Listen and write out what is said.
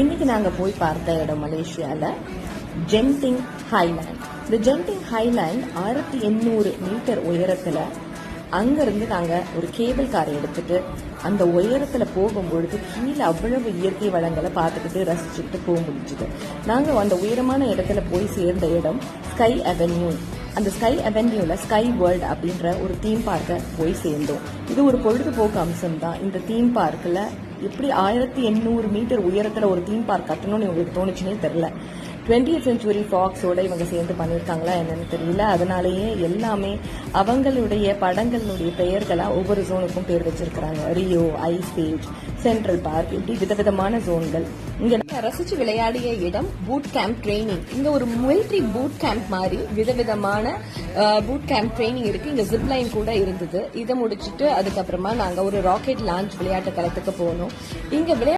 இன்னைக்கு நாங்கள் போய் பார்த்த இடம் மலேசியாவில் ஜென்டிங் ஹைலேண்ட். இந்த ஜென்டிங் ஹைலேண்ட் 1800 மீட்டர் உயரத்தில் அங்கேருந்து நாங்கள் ஒரு கேபிள் காரை எடுத்துட்டு அந்த உயரத்தில் போகும்பொழுது கீழே அவ்வளவு இயற்கை வளங்களை பார்த்துக்கிட்டு ரசிச்சுட்டு போக முடிஞ்சுது. நாங்கள் அந்த உயரமான இடத்துல போய் சேர்ந்த இடம் ஸ்கை அவென்யூ. அந்த ஸ்கை அவென்யூவில் ஸ்கை வேர்ல்ட் அப்படின்ற ஒரு தீம் பார்க்கை போய் சேர்ந்தோம். இது ஒரு பொழுதுபோக்கு அம்சம் தான். இந்த தீம் பார்க்கில் எப்படி 1800 மீட்டர் உயரத்தில் ஒரு தீம் பார்க் கட்டணும்னு இவங்களுக்கு தோணுச்சுன்னே தெரில. 20th செஞ்சுரி ஃபாக்ஸோட இவங்க சேர்ந்து பண்ணியிருக்காங்களா என்னன்னு தெரியல. அதனாலேயே எல்லாமே அவங்களுடைய படங்களுடைய பெயர்களாக ஒவ்வொரு ஜோனுக்கும் பேர் வச்சிருக்கிறாங்க. ரியோ, ஐஸ்பேஜ், சென்ட்ரல் பார்க், இப்படி விதவிதமான ஜோன்கள். இங்க ரசிச்சு விளையாடிய இடம் பூட் கேம்ப் ட்ரைனிங். இங்க ஒரு மிலிட்ரி பூட் கேம்ப் மாதிரி விதவிதமான பூட் கேம்ப் ட்ரைனிங் இருக்கு. இங்க ஜிப் லைன் கூட இருந்தது. இதை முடிச்சுட்டு அதுக்கப்புறமா நாங்க ஒரு ராக்கெட் லான்ச் விளையாட்டு களத்துக்கு போனோம். இங்க